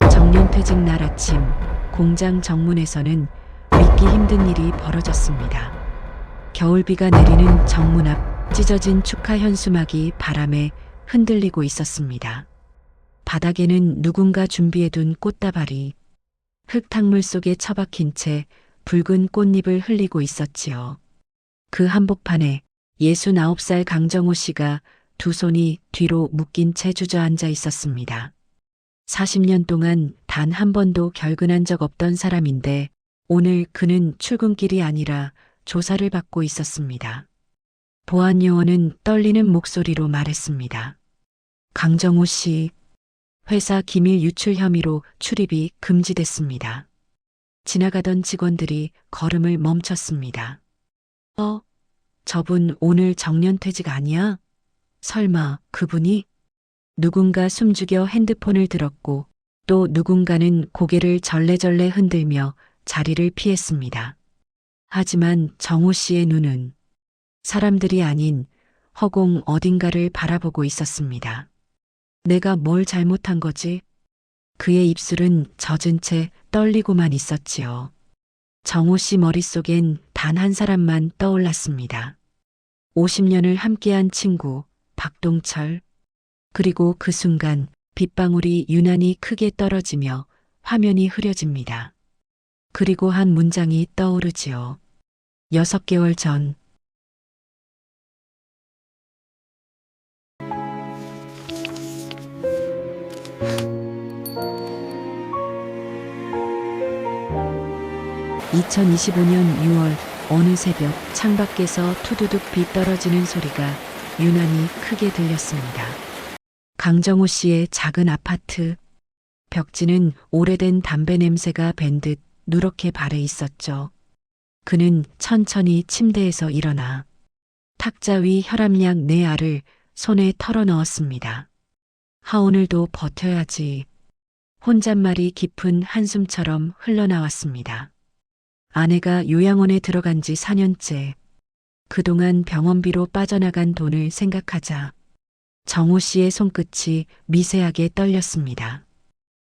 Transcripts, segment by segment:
정년퇴직 날 아침, 공장 정문에서는 믿기 힘든 일이 벌어졌습니다. 겨울비가 내리는 정문 앞 찢어진 축하 현수막이 바람에 흔들리고 있었습니다. 바닥에는 누군가 준비해둔 꽃다발이 흙탕물 속에 처박힌 채 붉은 꽃잎을 흘리고 있었지요. 그 한복판에 69살 강정호 씨가 두 손이 뒤로 묶인 채 주저앉아 있었습니다. 40년 동안 단 한 번도 결근한 적 없던 사람인데 오늘 그는 출근길이 아니라 조사를 받고 있었습니다. 보안 요원은 떨리는 목소리로 말했습니다. 강정호 씨, 회사 기밀 유출 혐의로 출입이 금지됐습니다. 지나가던 직원들이 걸음을 멈췄습니다. 저분 오늘 정년퇴직 아니야? 설마 그분이? 누군가 숨죽여 핸드폰을 들었고 또 누군가는 고개를 절레절레 흔들며 자리를 피했습니다. 하지만 정호 씨의 눈은 사람들이 아닌 허공 어딘가를 바라보고 있었습니다. 내가 뭘 잘못한 거지? 그의 입술은 젖은 채 떨리고만 있었지요. 정호 씨 머릿속엔 단 한 사람만 떠올랐습니다. 50년을 함께한 친구 박동철. 그리고 그 순간 빗방울이 유난히 크게 떨어지며 화면이 흐려집니다. 그리고 한 문장이 떠오르지요. 6개월 전. (2025년 6월) 어느 새벽 창밖에서 투두둑 비 떨어지는 소리가 유난히 크게 들렸습니다. 강정호 씨의 작은 아파트. 벽지는 오래된 담배 냄새가 밴 듯 누렇게 발해 있었죠. 그는 천천히 침대에서 일어나 탁자 위 혈압약 4알을 손에 털어 넣었습니다. 오늘도 버텨야지. 혼잣말이 깊은 한숨처럼 흘러나왔습니다. 아내가 요양원에 들어간 지 4년째. 그동안 병원비로 빠져나간 돈을 생각하자 정호 씨의 손끝이 미세하게 떨렸습니다.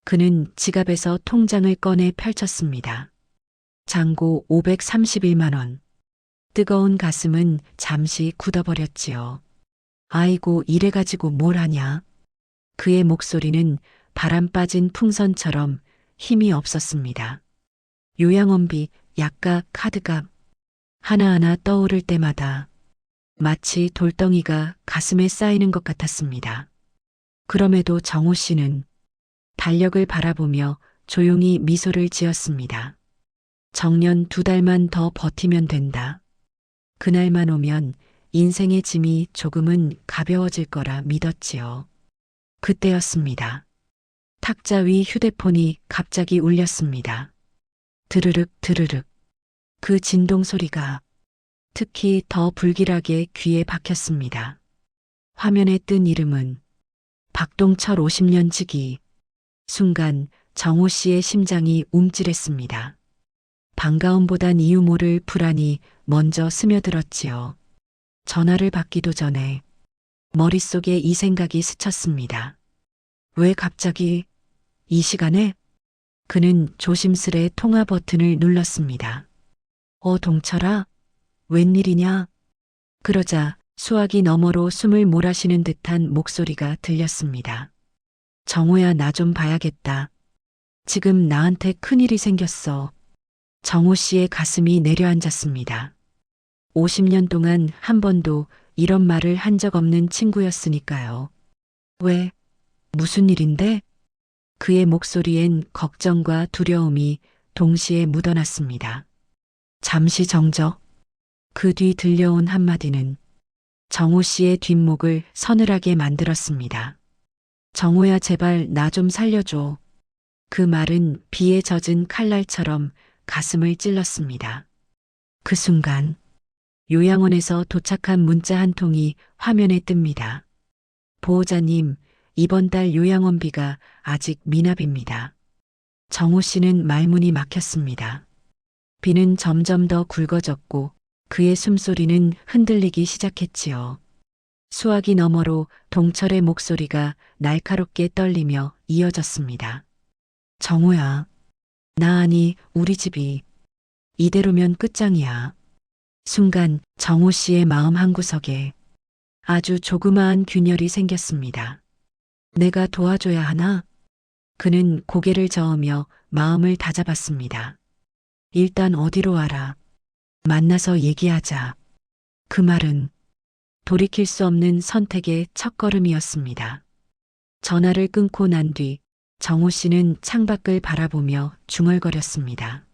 그는 지갑에서 통장을 꺼내 펼쳤습니다. 잔고 531만 원. 뜨거운 가슴은 잠시 굳어버렸지요. 아이고, 이래가지고 뭘 하냐? 그의 목소리는 바람 빠진 풍선처럼 힘이 없었습니다. 요양원비, 약값, 카드값 하나하나 떠오를 때마다 마치 돌덩이가 가슴에 쌓이는 것 같았습니다. 그럼에도 정호 씨는 달력을 바라보며 조용히 미소를 지었습니다. 정년 2달만 더 버티면 된다. 그날만 오면 인생의 짐이 조금은 가벼워질 거라 믿었지요. 그때였습니다. 탁자 위 휴대폰이 갑자기 울렸습니다. 드르륵 드르륵. 그 진동 소리가 특히 더 불길하게 귀에 박혔습니다. 화면에 뜬 이름은 박동철 50년 지기. 순간 정호 씨의 심장이 움찔했습니다. 반가움보단 이유 모를 불안이 먼저 스며들었지요. 전화를 받기도 전에 머릿속에 이 생각이 스쳤습니다. 왜 갑자기 이 시간에? 그는 조심스레 통화 버튼을 눌렀습니다. 동철아, 웬일이냐? 그러자 수화기 너머로 숨을 몰아쉬는 듯한 목소리가 들렸습니다. 정호야, 나 좀 봐야겠다. 지금 나한테 큰일이 생겼어. 정호 씨의 가슴이 내려앉았습니다. 50년 동안 한 번도 이런 말을 한 적 없는 친구였으니까요. 왜? 무슨 일인데? 그의 목소리엔 걱정과 두려움이 동시에 묻어났습니다. 잠시 정적. 그 뒤 들려온 한마디는 정호 씨의 뒷목을 서늘하게 만들었습니다. 정호야, 제발 나 좀 살려줘. 그 말은 비에 젖은 칼날처럼 가슴을 찔렀습니다. 그 순간 요양원에서 도착한 문자 한 통이 화면에 뜹니다. 보호자님, 이번 달 요양원비가 아직 미납입니다. 정호 씨는 말문이 막혔습니다. 비는 점점 더 굵어졌고 그의 숨소리는 흔들리기 시작했지요. 수화기 너머로 동철의 목소리가 날카롭게 떨리며 이어졌습니다. 정우야, 나 아니 우리 집이 이대로면 끝장이야. 순간 정우 씨의 마음 한구석에 아주 조그마한 균열이 생겼습니다. 내가 도와줘야 하나? 그는 고개를 저으며 마음을 다잡았습니다. 일단 어디로 와라. 만나서 얘기하자. 그 말은 돌이킬 수 없는 선택의 첫걸음이었습니다. 전화를 끊고 난 뒤 정우 씨는 창밖을 바라보며 중얼거렸습니다.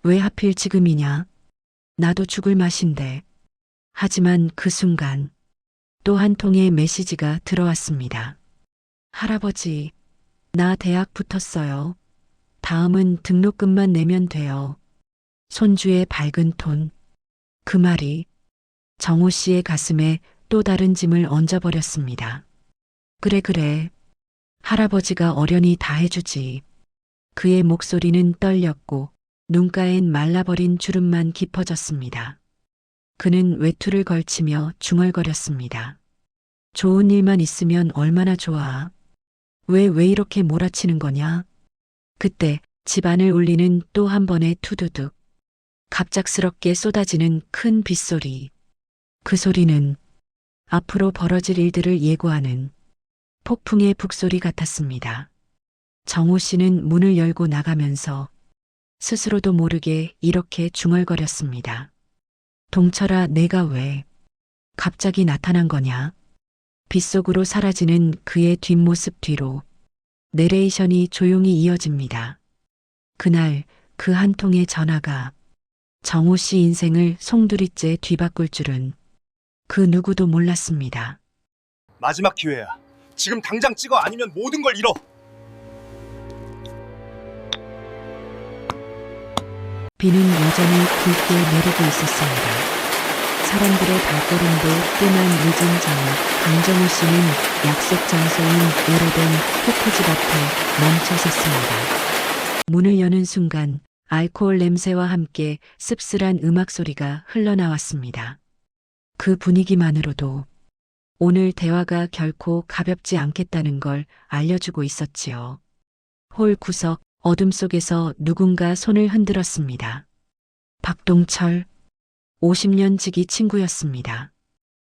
왜 하필 지금이냐? 나도 죽을 맛인데. 하지만 그 순간 또 한 통의 메시지가 들어왔습니다. 할아버지, 나 대학 붙었어요. 다음은 등록금만 내면 돼요. 손주의 밝은 톤. 그 말이 정우 씨의 가슴에 또 다른 짐을 얹어버렸습니다. 그래. 할아버지가 어련히 다 해주지. 그의 목소리는 떨렸고 눈가엔 말라버린 주름만 깊어졌습니다. 그는 외투를 걸치며 중얼거렸습니다. 좋은 일만 있으면 얼마나 좋아. 왜 이렇게 몰아치는 거냐? 그때 집안을 울리는 또 한 번의 투두둑. 갑작스럽게 쏟아지는 큰 빗소리. 그 소리는 앞으로 벌어질 일들을 예고하는 폭풍의 북소리 같았습니다. 정우 씨는 문을 열고 나가면서 스스로도 모르게 이렇게 중얼거렸습니다. 동철아, 내가 왜 갑자기 나타난 거냐? 빗속으로 사라지는 그의 뒷모습 뒤로 내레이션이 조용히 이어집니다. 그날 그 한 통의 전화가 정우 씨 인생을 송두리째 뒤바꿀 줄은 그 누구도 몰랐습니다. 마지막 기회야. 지금 당장 찍어. 아니면 모든 걸 잃어. 비는 여전히 굵게 내리고 있었습니다. 사람들의 발걸음도 꽤나 늦은 저녁, 강정우 씨는 약속 장소인 오래된 코코집 앞에 멈춰 섰습니다. 문을 여는 순간 알코올 냄새와 함께 씁쓸한 음악 소리가 흘러나왔습니다. 그 분위기만으로도 오늘 대화가 결코 가볍지 않겠다는 걸 알려주고 있었지요. 홀 구석 어둠 속에서 누군가 손을 흔들었습니다. 박동철, 50년 지기 친구였습니다.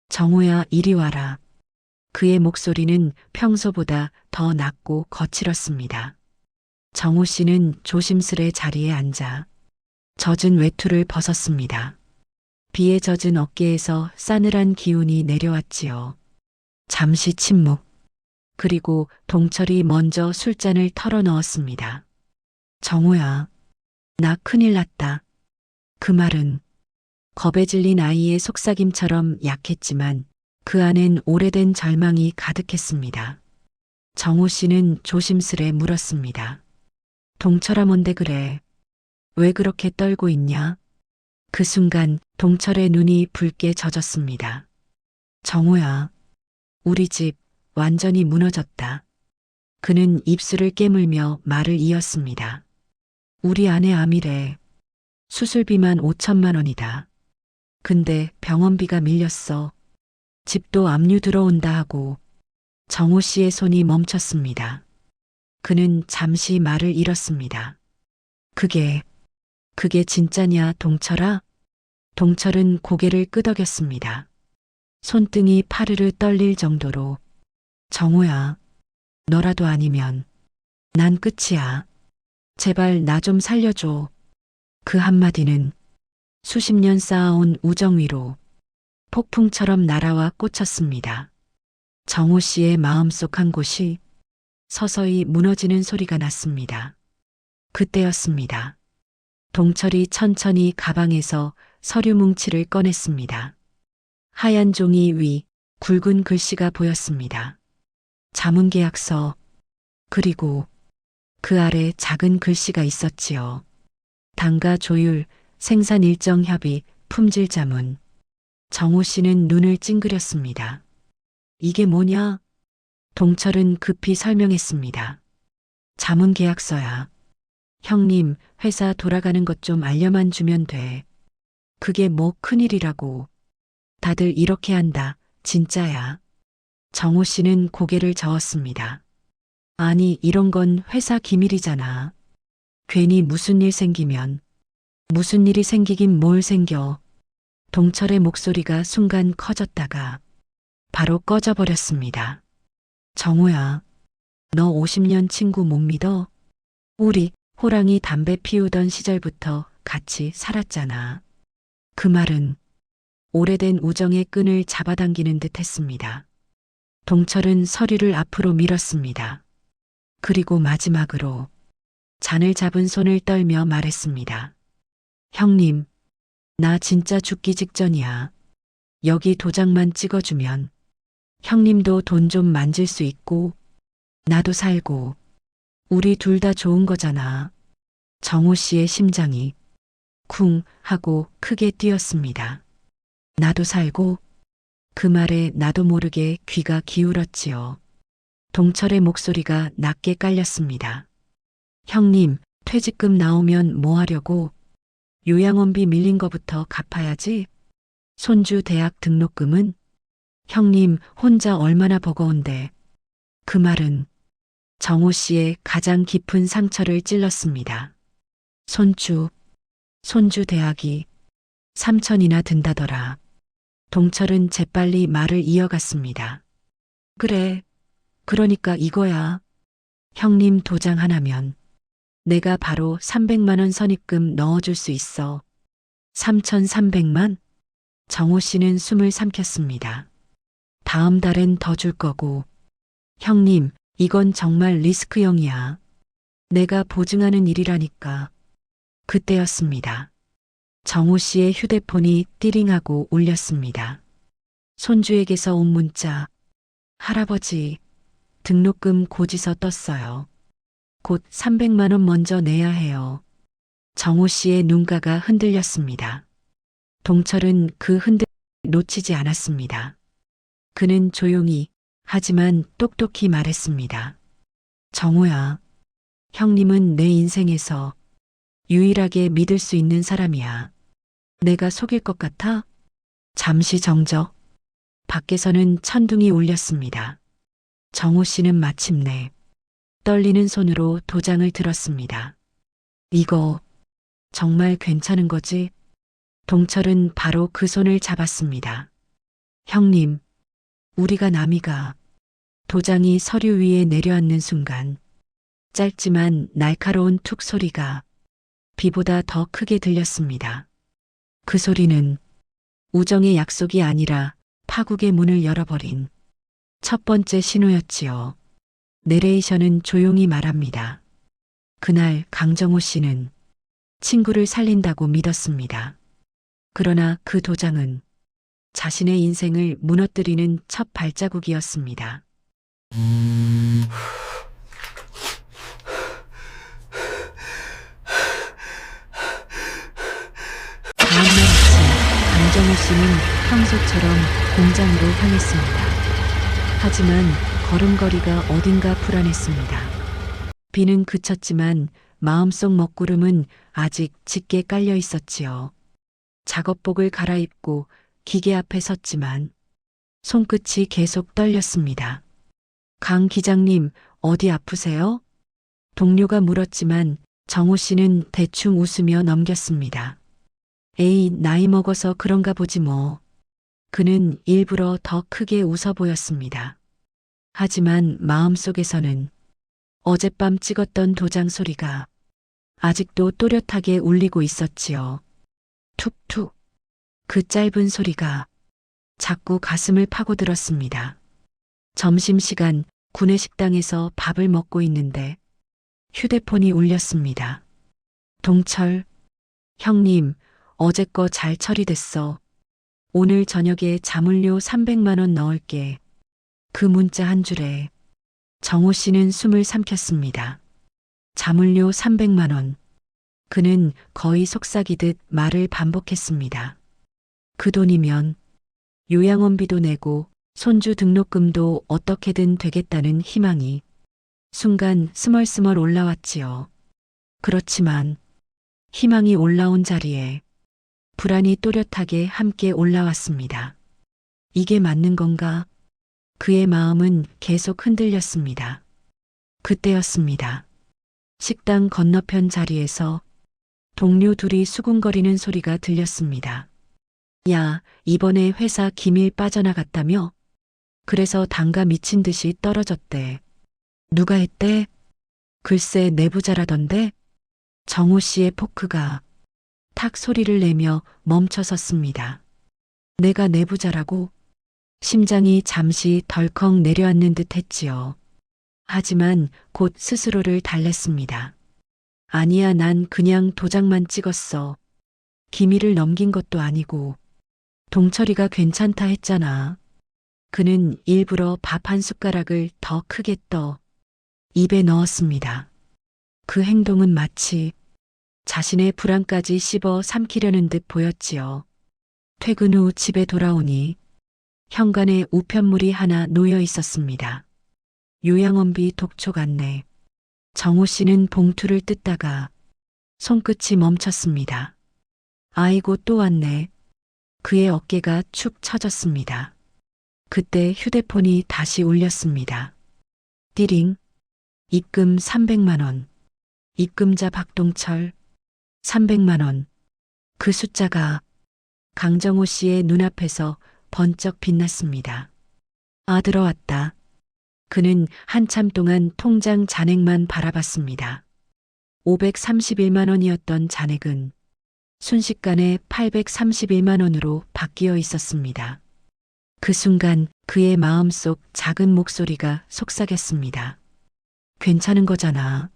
정우야, 이리 와라. 그의 목소리는 평소보다 더 낮고 거칠었습니다. 정우 씨는 조심스레 자리에 앉아 젖은 외투를 벗었습니다. 비에 젖은 어깨에서 싸늘한 기운이 내려왔지요. 잠시 침묵. 그리고 동철이 먼저 술잔을 털어 넣었습니다. 정우야, 나 큰일 났다. 그 말은 겁에 질린 아이의 속삭임처럼 약했지만 그 안엔 오래된 절망이 가득했습니다. 정우 씨는 조심스레 물었습니다. 동철아, 뭔데 그래? 왜 그렇게 떨고 있냐? 그 순간 동철의 눈이 붉게 젖었습니다. 정우야, 우리 집 완전히 무너졌다. 그는 입술을 깨물며 말을 이었습니다. 우리 아내 암이래. 수술비만 5천만 원이다. 근데 병원비가 밀렸어. 집도 압류 들어온다 하고. 정우 씨의 손이 멈췄습니다. 그는 잠시 말을 잃었습니다. 그게 진짜냐, 동철아? 동철은 고개를 끄덕였습니다. 손등이 파르르 떨릴 정도로. 정우야, 너라도 아니면 난 끝이야. 제발 나 좀 살려줘. 그 한마디는 수십 년 쌓아온 우정 위로 폭풍처럼 날아와 꽂혔습니다. 정우 씨의 마음속 한 곳이 서서히 무너지는 소리가 났습니다. 그때였습니다. 동철이 천천히 가방에서 서류 뭉치를 꺼냈습니다. 하얀 종이 위 굵은 글씨가 보였습니다. 자문계약서, 그리고 그 아래 작은 글씨가 있었지요. 단가 조율, 생산 일정 협의, 품질 자문. 정우 씨는 눈을 찡그렸습니다. 이게 뭐냐? 동철은 급히 설명했습니다. 자문계약서야. 형님, 회사 돌아가는 것 좀 알려만 주면 돼. 그게 뭐 큰일이라고. 다들 이렇게 한다. 진짜야. 정호 씨는 고개를 저었습니다. 아니, 이런 건 회사 기밀이잖아. 괜히 무슨 일 생기면. 무슨 일이 생기긴 뭘 생겨. 동철의 목소리가 순간 커졌다가 바로 꺼져버렸습니다. 정호야, 너 50년 친구 못 믿어? 우리 호랑이 담배 피우던 시절부터 같이 살았잖아. 그 말은 오래된 우정의 끈을 잡아당기는 듯 했습니다. 동철은 서류를 앞으로 밀었습니다. 그리고 마지막으로 잔을 잡은 손을 떨며 말했습니다. 형님, 나 진짜 죽기 직전이야. 여기 도장만 찍어주면 형님도 돈 좀 만질 수 있고 나도 살고 우리 둘 다 좋은 거잖아. 정호 씨의 심장이 쿵 하고 크게 뛰었습니다. 나도 살고 그 말에 나도 모르게 귀가 기울었지요. 동철의 목소리가 낮게 깔렸습니다. 형님, 퇴직금 나오면 뭐 하려고? 요양원비 밀린 거부터 갚아야지. 손주 대학 등록금은? 형님 혼자 얼마나 버거운데. 그 말은 정호 씨의 가장 깊은 상처를 찔렀습니다. 손주 대학이 3천이나 든다더라. 동철은 재빨리 말을 이어갔습니다. 그래, 그러니까 이거야. 형님 도장 하나면 내가 바로 300만 원 선입금 넣어줄 수 있어. 3,300만? 정호 씨는 숨을 삼켰습니다. 다음 달엔 더 줄 거고. 형님, 이건 정말 리스크형이야. 내가 보증하는 일이라니까. 그때였습니다. 정호 씨의 휴대폰이 띠링하고 울렸습니다. 손주에게서 온 문자. 할아버지, 등록금 고지서 떴어요. 곧 300만 원 먼저 내야 해요. 정호 씨의 눈가가 흔들렸습니다. 동철은 그 흔들림을 놓치지 않았습니다. 그는 조용히 하지만 똑똑히 말했습니다. 정호야, 형님은 내 인생에서 유일하게 믿을 수 있는 사람이야. 내가 속일 것 같아? 잠시 정적. 밖에서는 천둥이 울렸습니다. 정호 씨는 마침내 떨리는 손으로 도장을 들었습니다. 이거 정말 괜찮은 거지? 동철은 바로 그 손을 잡았습니다. 형님, 우리가 남이가. 도장이 서류 위에 내려앉는 순간 짧지만 날카로운 툭 소리가 비보다 더 크게 들렸습니다. 그 소리는 우정의 약속이 아니라 파국의 문을 열어버린 첫 번째 신호였지요. 내레이션은 조용히 말합니다. 그날 강정호 씨는 친구를 살린다고 믿었습니다. 그러나 그 도장은 자신의 인생을 무너뜨리는 첫 발자국이었습니다. 다음날 아침 강정호 씨는 평소처럼 공장으로 향했습니다. 하지만 걸음걸이가 어딘가 불안했습니다. 비는 그쳤지만 마음속 먹구름은 아직 짙게 깔려 있었지요. 작업복을 갈아입고 기계 앞에 섰지만 손끝이 계속 떨렸습니다. 강 기장님, 어디 아프세요? 동료가 물었지만 정호 씨는 대충 웃으며 넘겼습니다. 에이, 나이 먹어서 그런가 보지 뭐. 그는 일부러 더 크게 웃어 보였습니다. 하지만 마음속에서는 어젯밤 찍었던 도장 소리가 아직도 또렷하게 울리고 있었지요. 툭툭. 그 짧은 소리가 자꾸 가슴을 파고들었습니다. 점심시간 구내식당에서 밥을 먹고 있는데 휴대폰이 울렸습니다. 동철, 형님, 어제 거 잘 처리됐어. 오늘 저녁에 자물쇠 300만 원 넣을게. 그 문자 한 줄에 정호 씨는 숨을 삼켰습니다. 자물쇠 300만 원. 그는 거의 속삭이듯 말을 반복했습니다. 그 돈이면 요양원비도 내고 손주 등록금도 어떻게든 되겠다는 희망이 순간 스멀스멀 올라왔지요. 그렇지만 희망이 올라온 자리에 불안이 또렷하게 함께 올라왔습니다. 이게 맞는 건가? 그의 마음은 계속 흔들렸습니다. 그때였습니다. 식당 건너편 자리에서 동료 둘이 수군거리는 소리가 들렸습니다. 야, 이번에 회사 기밀 빠져나갔다며? 그래서 단가 미친 듯이 떨어졌대. 누가 했대? 글쎄 내부자라던데? 정호 씨의 포크가 탁 소리를 내며 멈춰 섰습니다. 내가 내부자라고? 심장이 잠시 덜컥 내려앉는 듯 했지요. 하지만 곧 스스로를 달랬습니다. 아니야, 난 그냥 도장만 찍었어. 기밀을 넘긴 것도 아니고. 동철이가 괜찮다 했잖아. 그는 일부러 밥 한 숟가락을 더 크게 떠 입에 넣었습니다. 그 행동은 마치 자신의 불안까지 씹어 삼키려는 듯 보였지요. 퇴근 후 집에 돌아오니 현관에 우편물이 하나 놓여 있었습니다. 요양원비 독촉 안내. 정호 씨는 봉투를 뜯다가 손끝이 멈췄습니다. 아이고 또 왔네. 그의 어깨가 축 처졌습니다. 그때 휴대폰이 다시 울렸습니다. 띠링. 입금 300만 원. 입금자 박동철. 300만 원. 그 숫자가 강정호 씨의 눈앞에서 번쩍 빛났습니다. 아, 들어왔다. 그는 한참 동안 통장 잔액만 바라봤습니다. 531만 원이었던 잔액은 순식간에 831만 원으로 바뀌어 있었습니다. 그 순간 그의 마음속 작은 목소리가 속삭였습니다. 괜찮은 거잖아.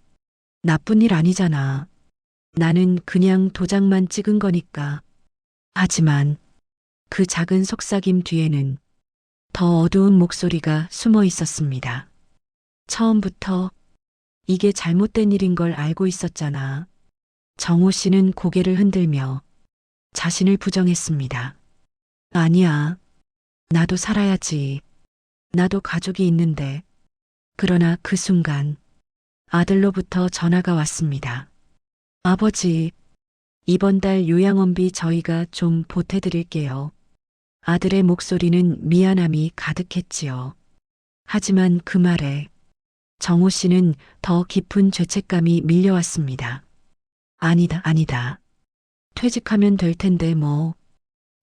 나쁜 일 아니잖아. 나는 그냥 도장만 찍은 거니까. 하지만 그 작은 속삭임 뒤에는 더 어두운 목소리가 숨어 있었습니다. 처음부터 이게 잘못된 일인 걸 알고 있었잖아. 정호 씨는 고개를 흔들며 자신을 부정했습니다. 아니야. 나도 살아야지. 나도 가족이 있는데. 그러나 그 순간 아들로부터 전화가 왔습니다. 아버지, 이번 달 요양원비 저희가 좀 보태드릴게요. 아들의 목소리는 미안함이 가득했지요. 하지만 그 말에 정호 씨는 더 깊은 죄책감이 밀려왔습니다. 아니다, 아니다. 퇴직하면 될 텐데 뭐.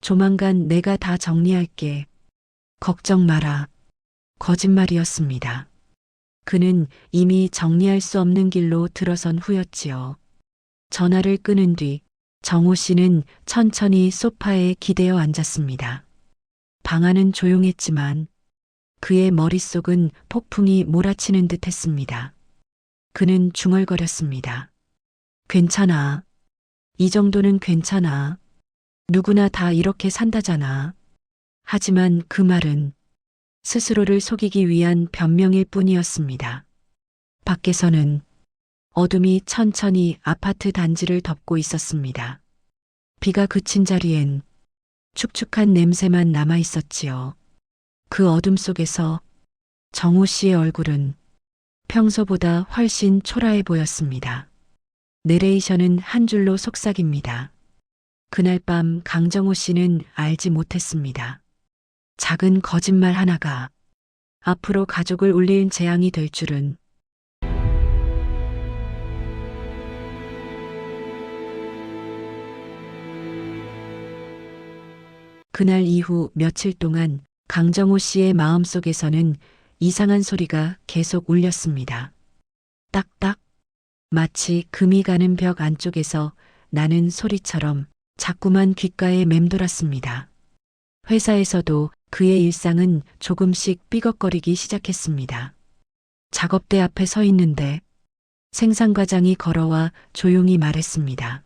조만간 내가 다 정리할게. 걱정 마라. 거짓말이었습니다. 그는 이미 정리할 수 없는 길로 들어선 후였지요. 전화를 끊은 뒤 정호 씨는 천천히 소파에 기대어 앉았습니다. 방 안은 조용했지만 그의 머릿속은 폭풍이 몰아치는 듯 했습니다. 그는 중얼거렸습니다. 괜찮아. 이 정도는 괜찮아. 누구나 다 이렇게 산다잖아. 하지만 그 말은 스스로를 속이기 위한 변명일 뿐이었습니다. 밖에서는 어둠이 천천히 아파트 단지를 덮고 있었습니다. 비가 그친 자리엔 축축한 냄새만 남아 있었지요. 그 어둠 속에서 정호 씨의 얼굴은 평소보다 훨씬 초라해 보였습니다. 내레이션은 한 줄로 속삭입니다. 그날 밤 강정호 씨는 알지 못했습니다. 작은 거짓말 하나가 앞으로 가족을 울릴 재앙이 될 줄은. 그날 이후 며칠 동안 강정호 씨의 마음속에서는 이상한 소리가 계속 울렸습니다. 딱딱. 마치 금이 가는 벽 안쪽에서 나는 소리처럼 자꾸만 귓가에 맴돌았습니다. 회사에서도 그의 일상은 조금씩 삐걱거리기 시작했습니다. 작업대 앞에 서 있는데 생산과장이 걸어와 조용히 말했습니다.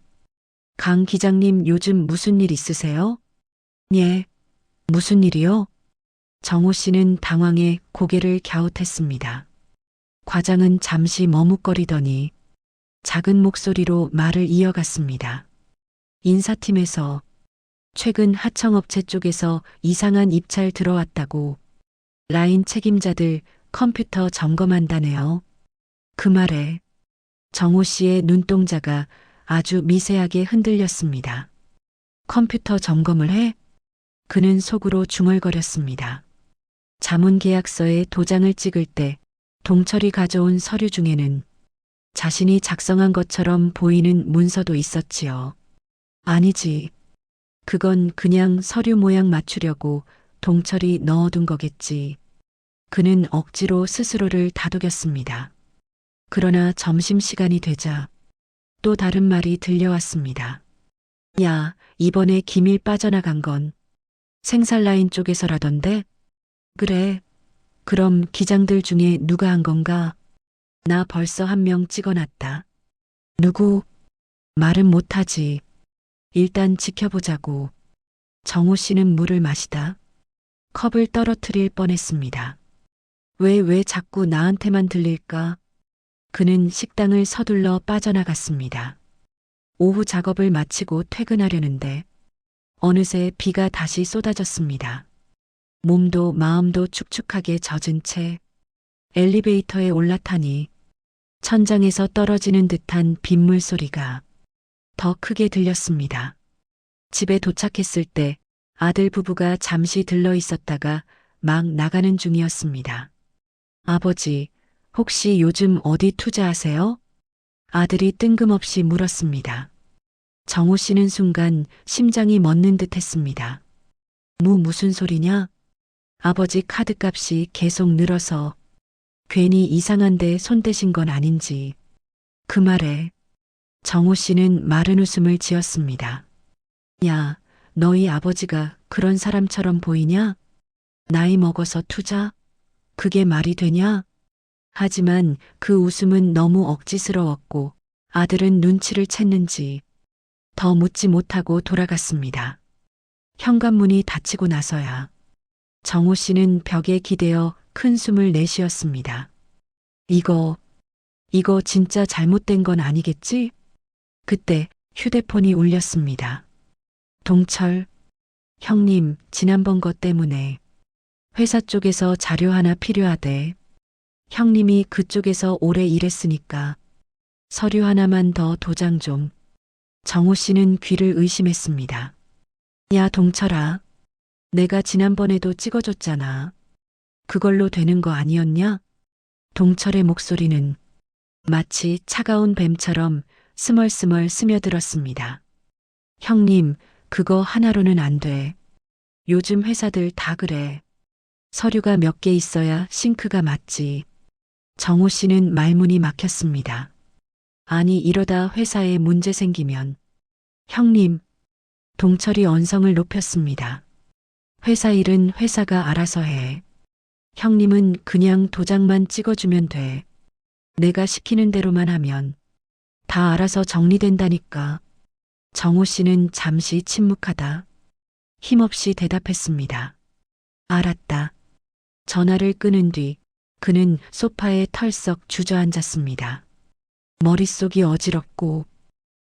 강 기장님 요즘 무슨 일 있으세요? 예. 무슨 일이요? 정호 씨는 당황해 고개를 갸웃했습니다. 과장은 잠시 머뭇거리더니 작은 목소리로 말을 이어갔습니다. 인사팀에서 최근 하청업체 쪽에서 이상한 입찰 들어왔다고 라인 책임자들 컴퓨터 점검한다네요. 그 말에 정호 씨의 눈동자가 아주 미세하게 흔들렸습니다. 컴퓨터 점검을 해? 그는 속으로 중얼거렸습니다. 자문 계약서에 도장을 찍을 때 동철이 가져온 서류 중에는 자신이 작성한 것처럼 보이는 문서도 있었지요. 아니지. 그건 그냥 서류 모양 맞추려고 동철이 넣어둔 거겠지. 그는 억지로 스스로를 다독였습니다. 그러나 점심시간이 되자 또 다른 말이 들려왔습니다. 야, 이번에 기밀 빠져나간 건 생산라인 쪽에서라던데? 그래. 그럼 기장들 중에 누가 한 건가? 나 벌써 한 명 찍어놨다. 누구? 말은 못하지. 일단 지켜보자고. 정호 씨는 물을 마시다 컵을 떨어뜨릴 뻔했습니다. 왜 자꾸 나한테만 들릴까? 그는 식당을 서둘러 빠져나갔습니다. 오후 작업을 마치고 퇴근하려는데 어느새 비가 다시 쏟아졌습니다. 몸도 마음도 축축하게 젖은 채 엘리베이터에 올라타니 천장에서 떨어지는 듯한 빗물 소리가 더 크게 들렸습니다. 집에 도착했을 때 아들 부부가 잠시 들러 있었다가 막 나가는 중이었습니다. 아버지, 혹시 요즘 어디 투자하세요? 아들이 뜬금없이 물었습니다. 정호 씨는 순간 심장이 멎는 듯 했습니다. 무슨 소리냐? 아버지 카드값이 계속 늘어서 괜히 이상한데 손대신 건 아닌지. 그 말에 정호 씨는 마른 웃음을 지었습니다. 야, 너희 아버지가 그런 사람처럼 보이냐? 나이 먹어서 투자? 그게 말이 되냐? 하지만 그 웃음은 너무 억지스러웠고 아들은 눈치를 챘는지 더 묻지 못하고 돌아갔습니다. 현관문이 닫히고 나서야 정호 씨는 벽에 기대어 큰 숨을 내쉬었습니다. 이거 진짜 잘못된 건 아니겠지? 그때 휴대폰이 울렸습니다. 동철, 형님, 지난번 것 때문에 회사 쪽에서 자료 하나 필요하대. 형님이 그쪽에서 오래 일했으니까 서류 하나만 더 도장 좀. 정호 씨는 귀를 의심했습니다. 야, 동철아. 내가 지난번에도 찍어줬잖아. 그걸로 되는 거 아니었냐? 동철의 목소리는 마치 차가운 뱀처럼 스멀스멀 스며들었습니다. 형님, 그거 하나로는 안 돼. 요즘 회사들 다 그래. 서류가 몇 개 있어야 싱크가 맞지. 정호 씨는 말문이 막혔습니다. 아니, 이러다 회사에 문제 생기면. 형님, 동철이 언성을 높였습니다. 회사 일은 회사가 알아서 해. 형님은 그냥 도장만 찍어주면 돼. 내가 시키는 대로만 하면 다 알아서 정리된다니까. 정호 씨는 잠시 침묵하다 힘없이 대답했습니다. 알았다. 전화를 끊은 뒤 그는 소파에 털썩 주저앉았습니다. 머릿속이 어지럽고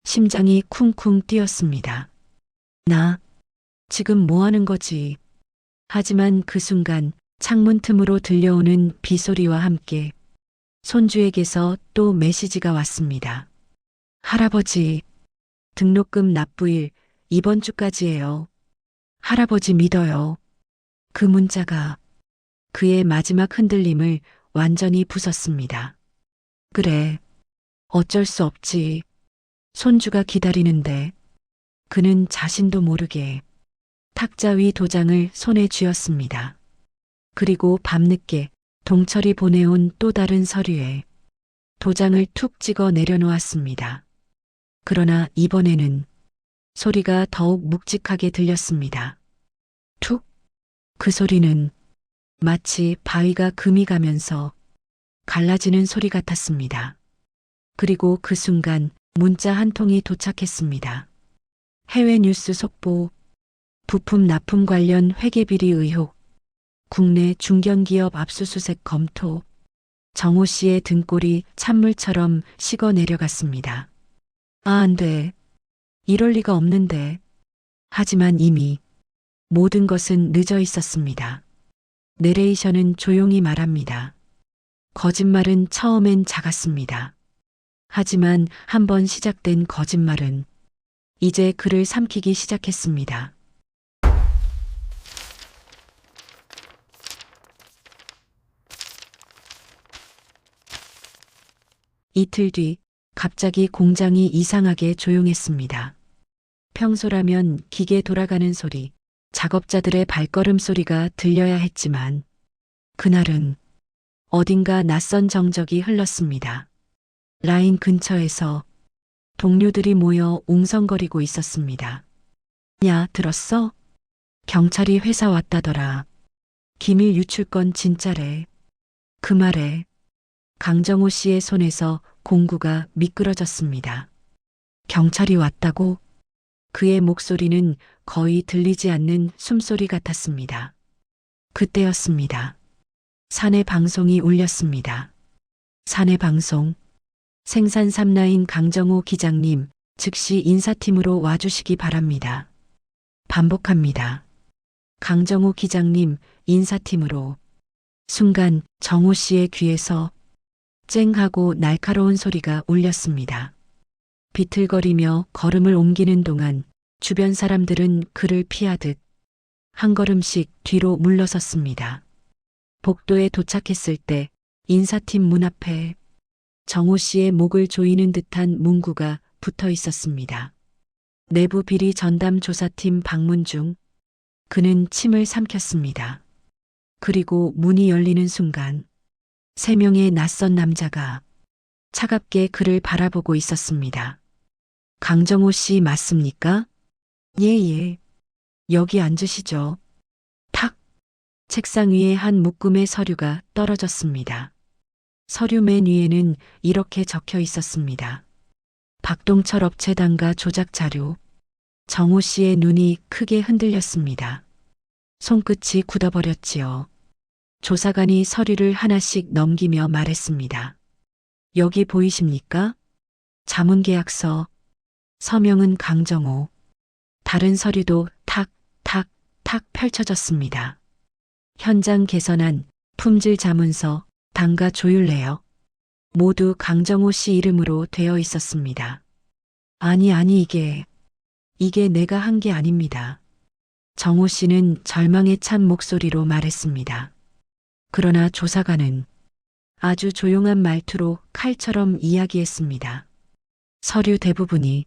심장이 쿵쿵 뛰었습니다. 나 지금 뭐 하는 거지? 하지만 그 순간 창문 틈으로 들려오는 비소리와 함께 손주에게서 또 메시지가 왔습니다. 할아버지, 등록금 납부일 이번 주까지예요. 할아버지 믿어요. 그 문자가 그의 마지막 흔들림을 완전히 부쉈습니다. 그래, 어쩔 수 없지. 손주가 기다리는데. 그는 자신도 모르게 탁자 위 도장을 손에 쥐었습니다. 그리고 밤늦게 동철이 보내온 또 다른 서류에 도장을 툭 찍어 내려놓았습니다. 그러나 이번에는 소리가 더욱 묵직하게 들렸습니다. 툭! 그 소리는 마치 바위가 금이 가면서 갈라지는 소리 같았습니다. 그리고 그 순간 문자 한 통이 도착했습니다. 해외 뉴스 속보, 부품 납품 관련 회계비리 의혹, 국내 중견기업 압수수색 검토. 정호 씨의 등골이 찬물처럼 식어 내려갔습니다. 아, 안 돼. 이럴 리가 없는데. 하지만 이미 모든 것은 늦어 있었습니다. 내레이션은 조용히 말합니다. 거짓말은 처음엔 작았습니다. 하지만 한번 시작된 거짓말은 이제 그를 삼키기 시작했습니다. 이틀 뒤 갑자기 공장이 이상하게 조용했습니다. 평소라면 기계 돌아가는 소리, 작업자들의 발걸음 소리가 들려야 했지만 그날은 어딘가 낯선 정적이 흘렀습니다. 라인 근처에서 동료들이 모여 웅성거리고 있었습니다. 야, 들었어? 경찰이 회사 왔다더라. 기밀 유출건 진짜래. 그 말에 강정호 씨의 손에서 공구가 미끄러졌습니다. 경찰이 왔다고? 그의 목소리는 거의 들리지 않는 숨소리 같았습니다. 그때였습니다. 사내 방송이 울렸습니다. 사내 방송. 생산 3라인 강정호 기장님, 즉시 인사팀으로 와주시기 바랍니다. 반복합니다. 강정호 기장님, 인사팀으로. 순간 정호 씨의 귀에서 쨍 하고 날카로운 소리가 울렸습니다. 비틀거리며 걸음을 옮기는 동안 주변 사람들은 그를 피하듯 한 걸음씩 뒤로 물러섰습니다. 복도에 도착했을 때 인사팀 문 앞에 정호 씨의 목을 조이는 듯한 문구가 붙어 있었습니다. 내부 비리 전담 조사팀 방문 중. 그는 침을 삼켰습니다. 그리고 문이 열리는 순간 3명의 낯선 남자가 차갑게 그를 바라보고 있었습니다. 강정호 씨 맞습니까? 예. 여기 앉으시죠. 탁! 책상 위에 한 묶음의 서류가 떨어졌습니다. 서류 맨 위에는 이렇게 적혀 있었습니다. 박동철 업체 단가 조작 자료. 정호 씨의 눈이 크게 흔들렸습니다. 손끝이 굳어버렸지요. 조사관이 서류를 하나씩 넘기며 말했습니다. 여기 보이십니까? 자문계약서. 서명은 강정호. 다른 서류도 탁, 탁, 탁 펼쳐졌습니다. 현장 개선안, 품질 자문서, 단가 조율 내역. 모두 강정호 씨 이름으로 되어 있었습니다. 아니, 이게 내가 한 게 아닙니다. 정호 씨는 절망에 찬 목소리로 말했습니다. 그러나 조사관은 아주 조용한 말투로 칼처럼 이야기했습니다. 서류 대부분이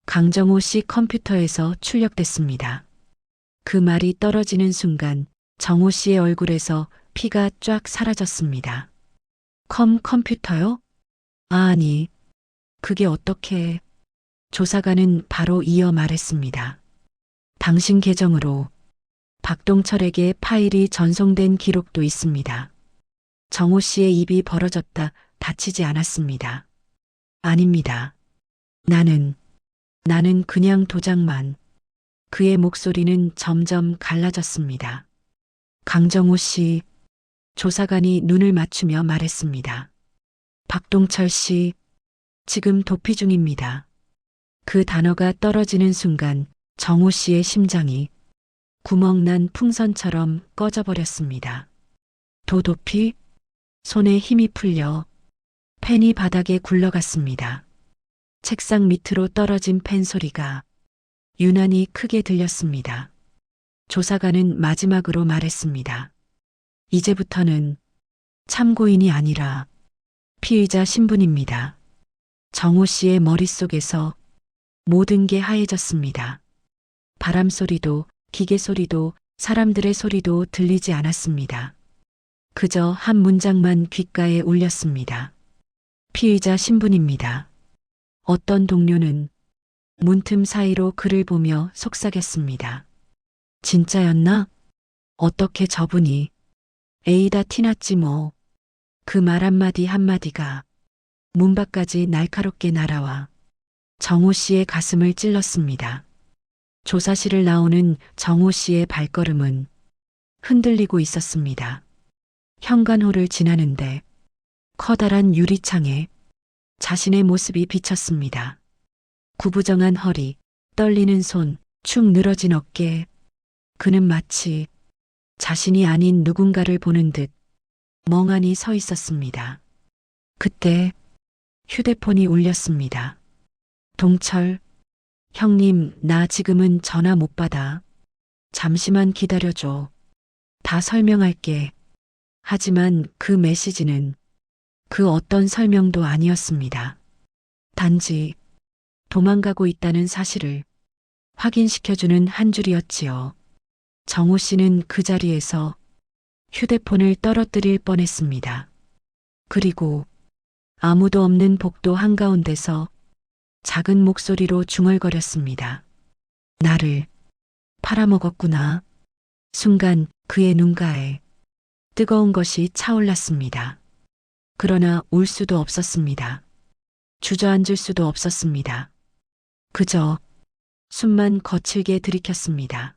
강정호 씨 컴퓨터에서 출력됐습니다. 그 말이 떨어지는 순간 정호 씨의 얼굴에서 피가 쫙 사라졌습니다. 컴퓨터요? 아니, 그게 어떻게... 조사관은 바로 이어 말했습니다. 당신 계정으로 박동철에게 파일이 전송된 기록도 있습니다. 정호 씨의 입이 벌어졌다 다치지 않았습니다. 아닙니다. 나는 그냥 도장만. 그의 목소리는 점점 갈라졌습니다. 강정호 씨, 조사관이 눈을 맞추며 말했습니다. 박동철 씨, 지금 도피 중입니다. 그 단어가 떨어지는 순간 정호 씨의 심장이 구멍난 풍선처럼 꺼져버렸습니다. 도피? 손에 힘이 풀려 펜이 바닥에 굴러갔습니다. 책상 밑으로 떨어진 펜 소리가 유난히 크게 들렸습니다. 조사관은 마지막으로 말했습니다. 이제부터는 참고인이 아니라 피의자 신분입니다. 정호 씨의 머릿속에서 모든 게 하얘졌습니다. 바람 소리도 기계 소리도 사람들의 소리도 들리지 않았습니다. 그저 한 문장만 귓가에 울렸습니다. 피의자 신분입니다. 어떤 동료는 문틈 사이로 그를 보며 속삭였습니다. 진짜였나? 어떻게 저분이? 에이다 티났지 뭐. 그 말 한마디 한마디가 문 밖까지 날카롭게 날아와 정호 씨의 가슴을 찔렀습니다. 조사실을 나오는 정호 씨의 발걸음은 흔들리고 있었습니다. 현관호를 지나는데 커다란 유리창에 자신의 모습이 비쳤습니다. 구부정한 허리, 떨리는 손, 축 늘어진 어깨. 그는 마치 자신이 아닌 누군가를 보는 듯 멍하니 서 있었습니다. 그때 휴대폰이 울렸습니다. 동철, 형님, 나 지금은 전화 못 받아. 잠시만 기다려줘. 다 설명할게. 하지만 그 메시지는 그 어떤 설명도 아니었습니다. 단지 도망가고 있다는 사실을 확인시켜주는 한 줄이었지요. 정호 씨는 그 자리에서 휴대폰을 떨어뜨릴 뻔했습니다. 그리고 아무도 없는 복도 한가운데서 작은 목소리로 중얼거렸습니다. 나를 팔아먹었구나. 순간 그의 눈가에 뜨거운 것이 차올랐습니다. 그러나 울 수도 없었습니다. 주저앉을 수도 없었습니다. 그저 숨만 거칠게 들이켰습니다.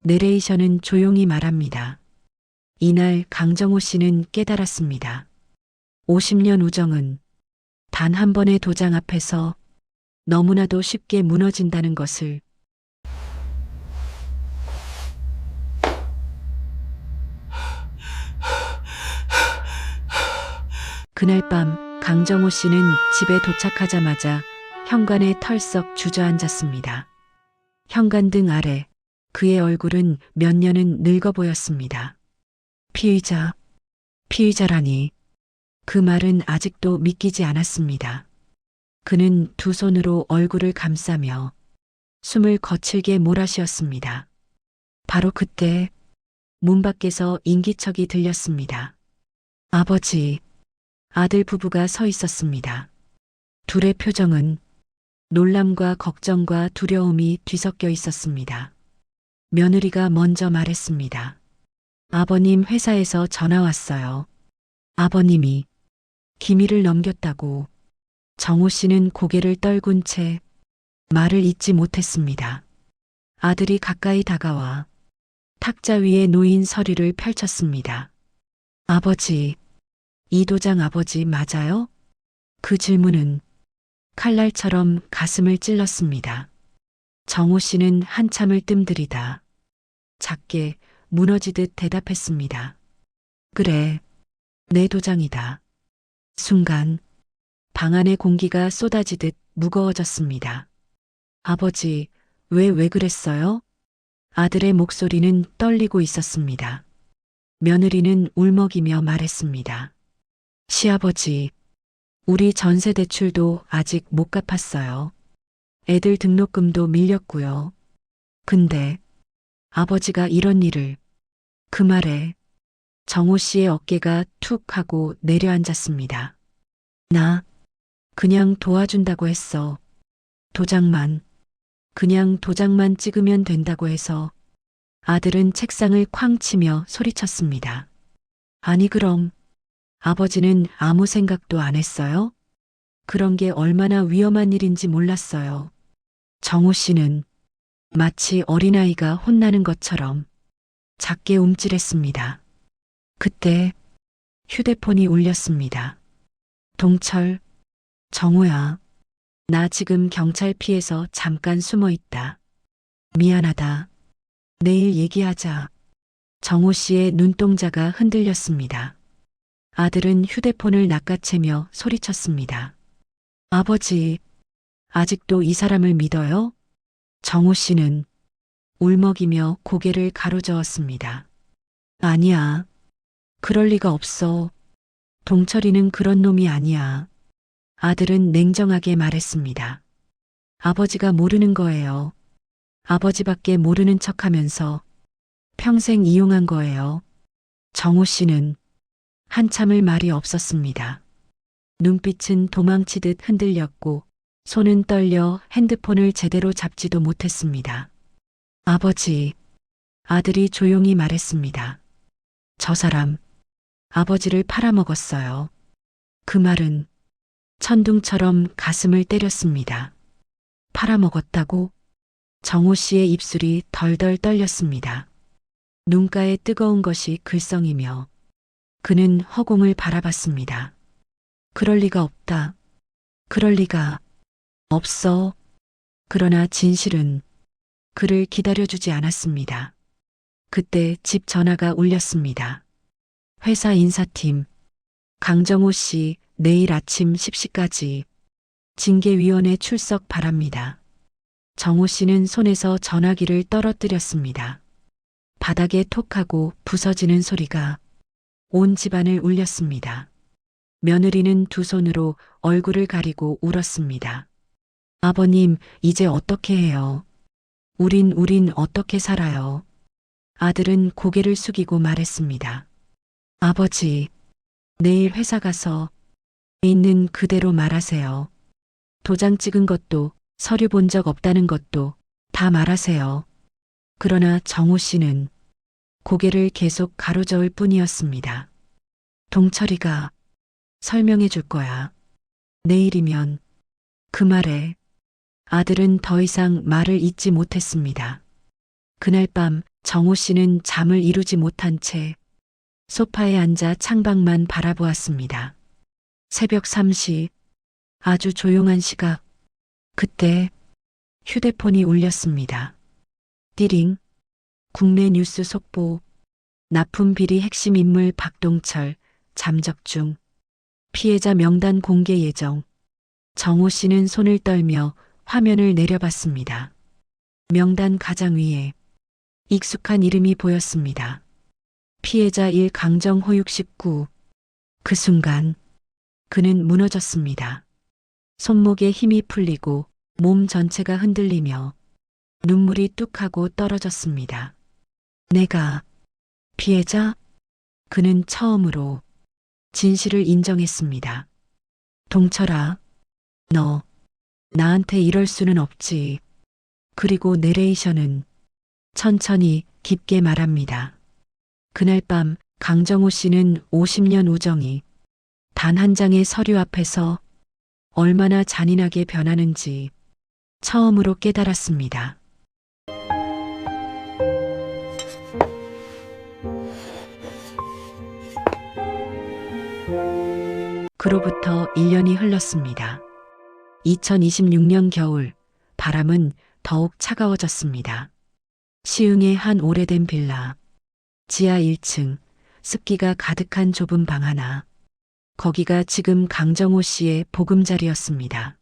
내레이션은 조용히 말합니다. 이날 강정호 씨는 깨달았습니다. 50년 우정은 단 한 번의 도장 앞에서 너무나도 쉽게 무너진다는 것을. 그날 밤 강정호 씨는 집에 도착하자마자 현관에 털썩 주저앉았습니다. 현관등 아래 그의 얼굴은 몇 년은 늙어 보였습니다. 피의자라니. 그 말은 아직도 믿기지 않았습니다. 그는 두 손으로 얼굴을 감싸며 숨을 거칠게 몰아쉬었습니다. 바로 그때 문 밖에서 인기척이 들렸습니다. 아버지, 아들 부부가 서 있었습니다. 둘의 표정은 놀람과 걱정과 두려움이 뒤섞여 있었습니다. 며느리가 먼저 말했습니다. 아버님, 회사에서 전화 왔어요. 아버님이 기밀을 넘겼다고. 정호 씨는 고개를 떨군 채 말을 잇지 못했습니다. 아들이 가까이 다가와 탁자 위에 놓인 서류를 펼쳤습니다. 아버지, 이 도장 아버지 맞아요? 그 질문은 칼날처럼 가슴을 찔렀습니다. 정호 씨는 한참을 뜸들이다 작게 무너지듯 대답했습니다. 그래, 내 도장이다. 순간 방 안의 공기가 쏟아지듯 무거워졌습니다. 아버지, 왜 그랬어요? 아들의 목소리는 떨리고 있었습니다. 며느리는 울먹이며 말했습니다. 시아버지, 우리 전세 대출도 아직 못 갚았어요. 애들 등록금도 밀렸고요. 근데 아버지가 이런 일을. 그 말에 정호 씨의 어깨가 툭 하고 내려앉았습니다. 나 그냥 도와준다고 했어. 그냥 도장만 찍으면 된다고 해서. 아들은 책상을 쾅 치며 소리쳤습니다. 아니 그럼 아버지는 아무 생각도 안 했어요? 그런 게 얼마나 위험한 일인지 몰랐어요. 정호 씨는 마치 어린아이가 혼나는 것처럼 작게 움찔했습니다. 그때 휴대폰이 울렸습니다. 동철, 정호야. 나 지금 경찰 피해서 잠깐 숨어 있다. 미안하다. 내일 얘기하자. 정호 씨의 눈동자가 흔들렸습니다. 아들은 휴대폰을 낚아채며 소리쳤습니다. 아버지, 아직도 이 사람을 믿어요? 정호 씨는 울먹이며 고개를 가로저었습니다. 아니야. 그럴 리가 없어. 동철이는 그런 놈이 아니야. 아들은 냉정하게 말했습니다. 아버지가 모르는 거예요. 아버지밖에 모르는 척하면서 평생 이용한 거예요. 정호 씨는 한참을 말이 없었습니다. 눈빛은 도망치듯 흔들렸고 손은 떨려 핸드폰을 제대로 잡지도 못했습니다. 아버지, 아들이 조용히 말했습니다. 저 사람, 아버지를 팔아먹었어요. 그 말은 천둥처럼 가슴을 때렸습니다. 팔아먹었다고? 정호 씨의 입술이 덜덜 떨렸습니다. 눈가에 뜨거운 것이 글썽이며 그는 허공을 바라봤습니다. 그럴 리가 없다. 그럴 리가 없어. 그러나 진실은 그를 기다려주지 않았습니다. 그때 집 전화가 울렸습니다. 회사 인사팀, 강정호 씨 내일 아침 10시까지 징계위원회 출석 바랍니다. 정호 씨는 손에서 전화기를 떨어뜨렸습니다. 바닥에 톡하고 부서지는 소리가 온 집안을 울렸습니다. 며느리는 두 손으로 얼굴을 가리고 울었습니다. 아버님, 이제 어떻게 해요? 우린 어떻게 살아요? 아들은 고개를 숙이고 말했습니다. 아버지, 내일 회사 가서 있는 그대로 말하세요. 도장 찍은 것도 서류 본 적 없다는 것도 다 말하세요. 그러나 정호 씨는 고개를 계속 가로저을 뿐이었습니다. 동철이가 설명해 줄 거야. 내일이면 그 말에 아들은 더 이상 말을 잇지 못했습니다. 그날 밤 정호 씨는 잠을 이루지 못한 채 소파에 앉아 창밖만 바라보았습니다. 새벽 3시, 아주 조용한 시각. 그때 휴대폰이 울렸습니다. 띠링, 국내 뉴스 속보. 납품 비리 핵심 인물 박동철, 잠적 중. 피해자 명단 공개 예정. 정호 씨는 손을 떨며 화면을 내려봤습니다. 명단 가장 위에 익숙한 이름이 보였습니다. 피해자 1 강정호 69. 그 순간 그는 무너졌습니다. 손목에 힘이 풀리고 몸 전체가 흔들리며 눈물이 뚝하고 떨어졌습니다. 내가 피해자? 그는 처음으로 진실을 인정했습니다. 동철아, 너 나한테 이럴 수는 없지. 그리고 내레이션은 천천히 깊게 말합니다. 그날 밤 강정호 씨는 50년 우정이 단 한 장의 서류 앞에서 얼마나 잔인하게 변하는지 처음으로 깨달았습니다. 그로부터 1년이 흘렀습니다. 2026년 겨울, 바람은 더욱 차가워졌습니다. 시흥의 한 오래된 빌라, 지하 1층, 습기가 가득한 좁은 방 하나. 거기가 지금 강정호 씨의 보금자리였습니다.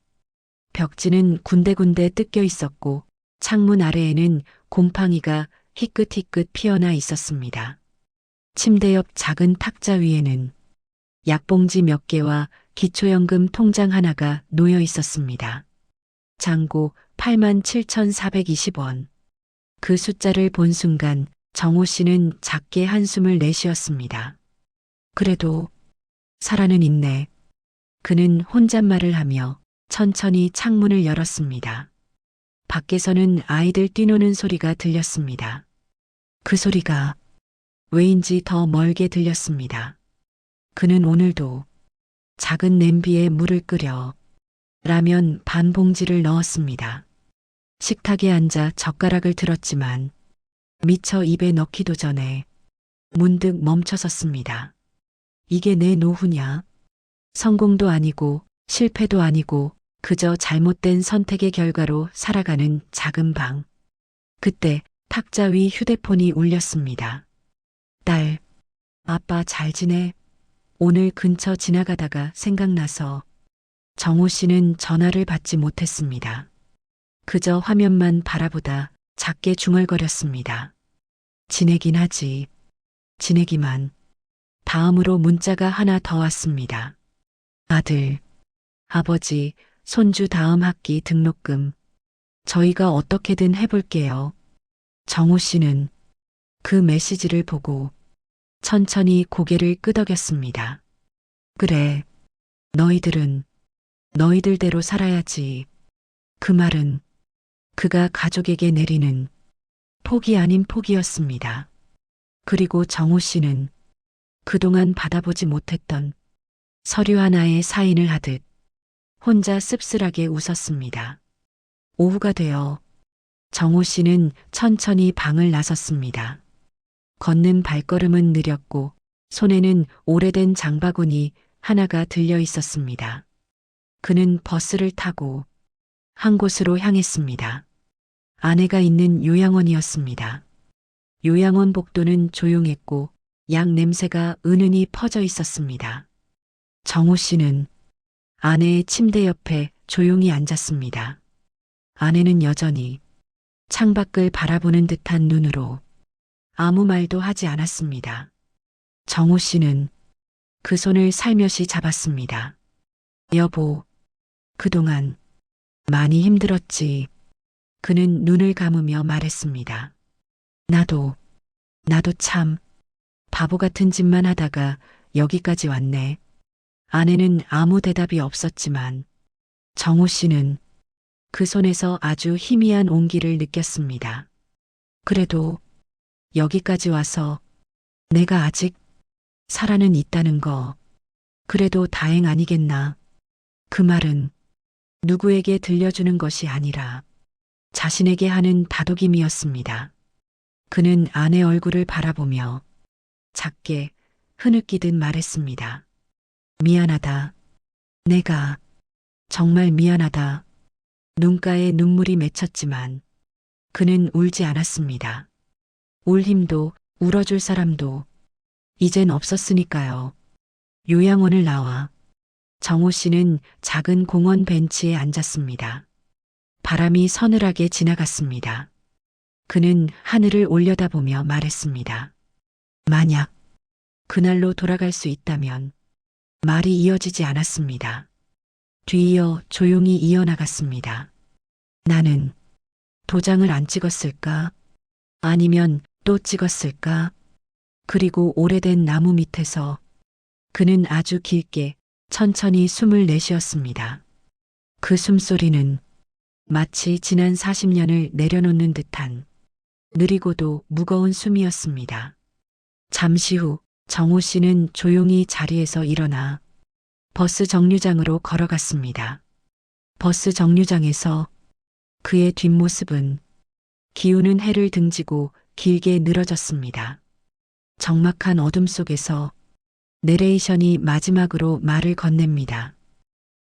벽지는 군데군데 뜯겨 있었고 창문 아래에는 곰팡이가 희끗희끗 피어나 있었습니다. 침대 옆 작은 탁자 위에는 약봉지 몇 개와 기초연금 통장 하나가 놓여 있었습니다. 잔고 87,420원. 그 숫자를 본 순간 정호 씨는 작게 한숨을 내쉬었습니다. 그래도 살아는 있네. 그는 혼잣말을 하며 천천히 창문을 열었습니다. 밖에서는 아이들 뛰노는 소리가 들렸습니다. 그 소리가 왜인지 더 멀게 들렸습니다. 그는 오늘도 작은 냄비에 물을 끓여 라면 반 봉지를 넣었습니다. 식탁에 앉아 젓가락을 들었지만 미처 입에 넣기도 전에 문득 멈춰섰습니다. 이게 내 노후냐? 성공도 아니고 실패도 아니고 그저 잘못된 선택의 결과로 살아가는 작은 방. 그때 탁자 위 휴대폰이 울렸습니다. 딸, 아빠 잘 지내? 오늘 근처 지나가다가 생각나서. 정호 씨는 전화를 받지 못했습니다. 그저 화면만 바라보다 작게 중얼거렸습니다. 지내긴 하지. 지내기만. 다음으로 문자가 하나 더 왔습니다. 아들, 아버지, 손주 다음 학기 등록금. 저희가 어떻게든 해볼게요. 정호 씨는 그 메시지를 보고 천천히 고개를 끄덕였습니다. 그래, 너희들은 너희들대로 살아야지. 그 말은 그가 가족에게 내리는 폭이 아닌 폭이었습니다. 그리고 정호 씨는 그동안 받아보지 못했던 서류 하나에 사인을 하듯 혼자 씁쓸하게 웃었습니다. 오후가 되어 정호 씨는 천천히 방을 나섰습니다. 걷는 발걸음은 느렸고 손에는 오래된 장바구니 하나가 들려 있었습니다. 그는 버스를 타고 한 곳으로 향했습니다. 아내가 있는 요양원이었습니다. 요양원 복도는 조용했고 약 냄새가 은은히 퍼져 있었습니다. 정호 씨는 아내의 침대 옆에 조용히 앉았습니다. 아내는 여전히 창밖을 바라보는 듯한 눈으로 아무 말도 하지 않았습니다. 정호 씨는 그 손을 살며시 잡았습니다. 여보, 그동안 많이 힘들었지. 그는 눈을 감으며 말했습니다. 나도 참 바보 같은 짓만 하다가 여기까지 왔네. 아내는 아무 대답이 없었지만 정호 씨는 그 손에서 아주 희미한 온기를 느꼈습니다. 그래도 여기까지 와서 내가 아직 살아는 있다는 거, 그래도 다행 아니겠나. 그 말은 누구에게 들려주는 것이 아니라 자신에게 하는 다독임이었습니다. 그는 아내 얼굴을 바라보며 작게 흐느끼듯 말했습니다. 미안하다. 내가 정말 미안하다. 눈가에 눈물이 맺혔지만 그는 울지 않았습니다. 울 힘도 울어줄 사람도 이젠 없었으니까요. 요양원을 나와 정호 씨는 작은 공원 벤치에 앉았습니다. 바람이 서늘하게 지나갔습니다. 그는 하늘을 올려다보며 말했습니다. 만약 그날로 돌아갈 수 있다면. 말이 이어지지 않았습니다. 뒤이어 조용히 이어나갔습니다. 나는 도장을 안 찍었을까? 아니면 또 찍었을까? 그리고 오래된 나무 밑에서 그는 아주 길게 천천히 숨을 내쉬었습니다. 그 숨소리는 마치 지난 40년을 내려놓는 듯한 느리고도 무거운 숨이었습니다. 잠시 후 정호 씨는 조용히 자리에서 일어나 버스 정류장으로 걸어갔습니다. 버스 정류장에서 그의 뒷모습은 기우는 해를 등지고 길게 늘어졌습니다. 적막한 어둠 속에서 내레이션이 마지막으로 말을 건넵니다.